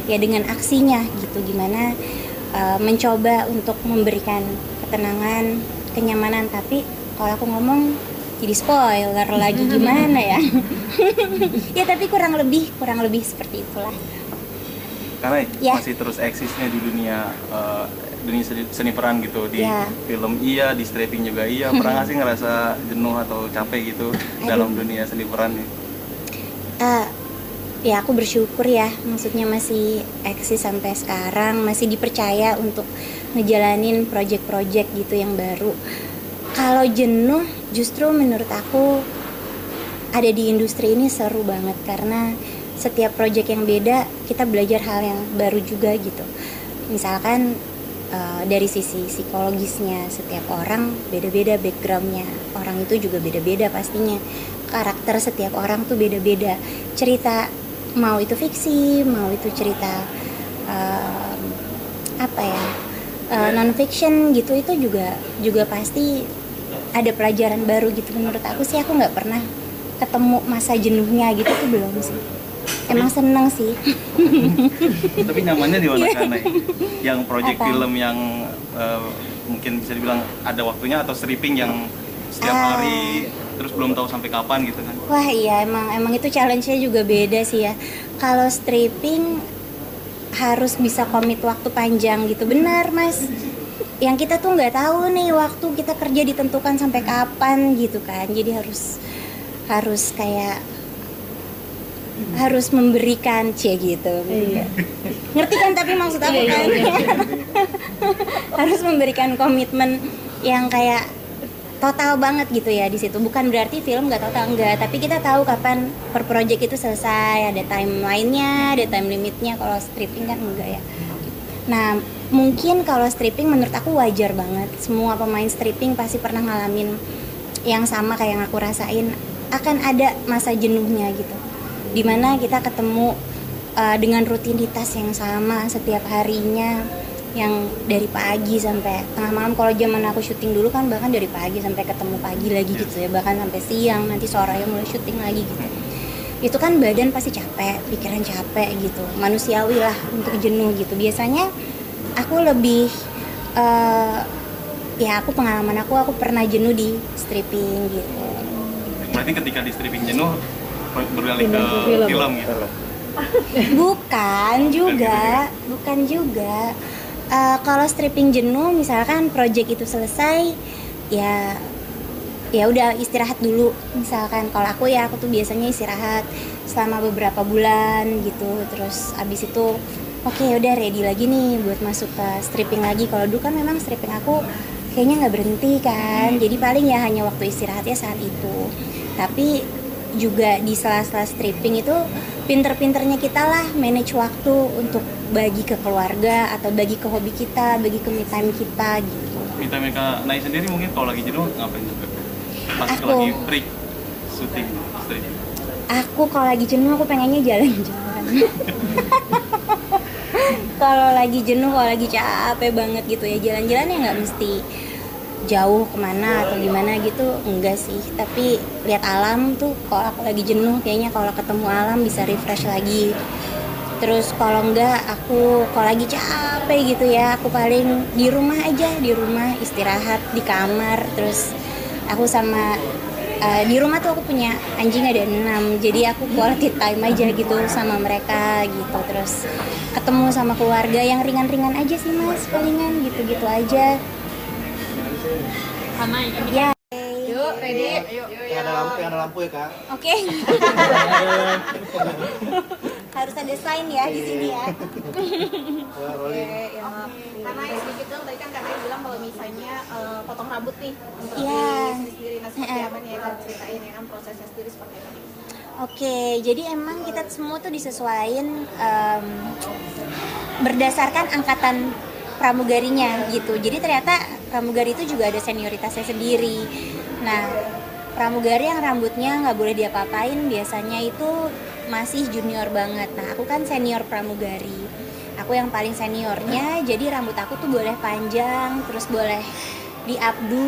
ya dengan aksinya gitu, gimana mencoba untuk memberikan ketenangan, kenyamanan. Tapi kalau aku ngomong jadi spoiler lagi gimana ya. Ya tapi kurang lebih seperti itulah. Karena Ya. masih terus eksisnya di dunia dunia seni peran gitu, di Ya. film iya, di stripping juga iya. Pernah nggak sih ngerasa jenuh atau capek gitu dalam dunia seni peran nih? Ya aku bersyukur ya, maksudnya masih eksis sampai sekarang, masih dipercaya untuk ngejalanin project-project gitu yang baru. Kalau jenuh, justru menurut aku ada di industri ini seru banget, karena setiap project yang beda kita belajar hal yang baru juga gitu. Misalkan dari sisi psikologisnya, setiap orang beda-beda backgroundnya, orang itu juga beda-beda pastinya, karakter setiap orang tuh beda-beda, cerita mau itu fiksi, mau itu cerita non fiction gitu, itu juga pasti ada pelajaran baru gitu. Menurut aku sih, aku nggak pernah ketemu masa jenuhnya gitu tuh, belum sih. Emang seneng sih. Tapi nyamannya di mana karena yang project Apa? film yang mungkin bisa dibilang ada waktunya, atau stripping yang setiap hari terus belum tahu sampai kapan gitu kan? Wah iya, emang itu challenge-nya juga beda sih ya. Kalau stripping harus bisa komit waktu panjang gitu, benar Mas. Yang kita tuh nggak tahu nih waktu kita kerja ditentukan sampai kapan gitu kan. Jadi harus kayak harus memberikan gitu. Ngerti kan tapi maksud aku kan? Harus memberikan komitmen yang kayak total banget gitu ya di situ. Bukan berarti film nggak total, enggak, tapi kita tahu kapan per project itu selesai, ada timeline-nya, ada time limitnya. Kalau stripping kan enggak ya. Nah mungkin kalau stripping menurut aku wajar banget, semua pemain stripping pasti pernah ngalamin yang sama kayak yang aku rasain. Akan ada masa jenuhnya gitu, dimana kita ketemu dengan rutinitas yang sama setiap harinya, yang dari pagi sampai tengah malam. Kalau zaman aku syuting dulu kan bahkan dari pagi sampai ketemu pagi lagi gitu ya, bahkan sampai siang, nanti sorenya mulai syuting lagi gitu. Itu kan badan pasti capek, pikiran capek gitu, manusiawi lah untuk jenuh gitu. Biasanya aku lebih aku pengalaman aku pernah jenuh di stripping gitu. Berarti ketika di stripping jenuh beralih ke film gitu? Bukan juga. Kalau stripping jenuh, misalkan project itu selesai, ya udah istirahat dulu. Misalkan kalau aku tuh biasanya istirahat selama beberapa bulan gitu. Terus abis itu oke, udah ready lagi nih buat masuk ke stripping lagi. Kalau dulu kan memang stripping aku kayaknya nggak berhenti kan, jadi paling ya hanya waktu istirahatnya saat itu. Tapi juga di sela-sela stripping itu pinter-pinternya kita lah manage waktu untuk bagi ke keluarga atau bagi ke hobi kita, bagi ke me time kita gitu. Me time Kak Nai sendiri mungkin kalau lagi jenuh ngapain juga? Pas Aku. lagi break syuting stripping? Aku kalau lagi jenuh aku pengennya jalan-jalan. Kalau lagi jenuh, kalau lagi capek banget gitu ya, jalan-jalan ya nggak mesti jauh kemana atau gimana gitu, enggak sih. Tapi lihat alam tuh, kalau aku lagi jenuh kayaknya kalau ketemu alam bisa refresh lagi. Terus kalau enggak, aku kalau lagi capek gitu ya, aku paling di rumah aja, di rumah istirahat di kamar. Terus aku sama di rumah tuh aku punya anjing ada 6, jadi aku quality time aja gitu sama mereka gitu. Terus ketemu sama keluarga yang ringan-ringan aja sih Mas, palingan gitu-gitu aja. Karena ini Ya. yuk ready Yang ada lampu ya Kak. Oke. Harus ada sign ya di sini ya. Ya, rolling. karena sedikit dong, tadi kan katanya bilang kalau misalnya potong rambut nih untuk Iya. diri sendiri, nah seperti apa nih ya kan, ceritain ya kan prosesnya sendiri seperti apa nih? Oke, jadi emang kita semua tuh disesuaikan berdasarkan angkatan pramugarinya gitu. Jadi ternyata pramugari itu juga ada senioritasnya sendiri. Nah, pramugari yang rambutnya nggak boleh diapa-apain biasanya itu masih junior banget. Nah, aku kan senior pramugari. Aku yang paling seniornya, jadi rambut aku tuh boleh panjang, terus boleh di-updo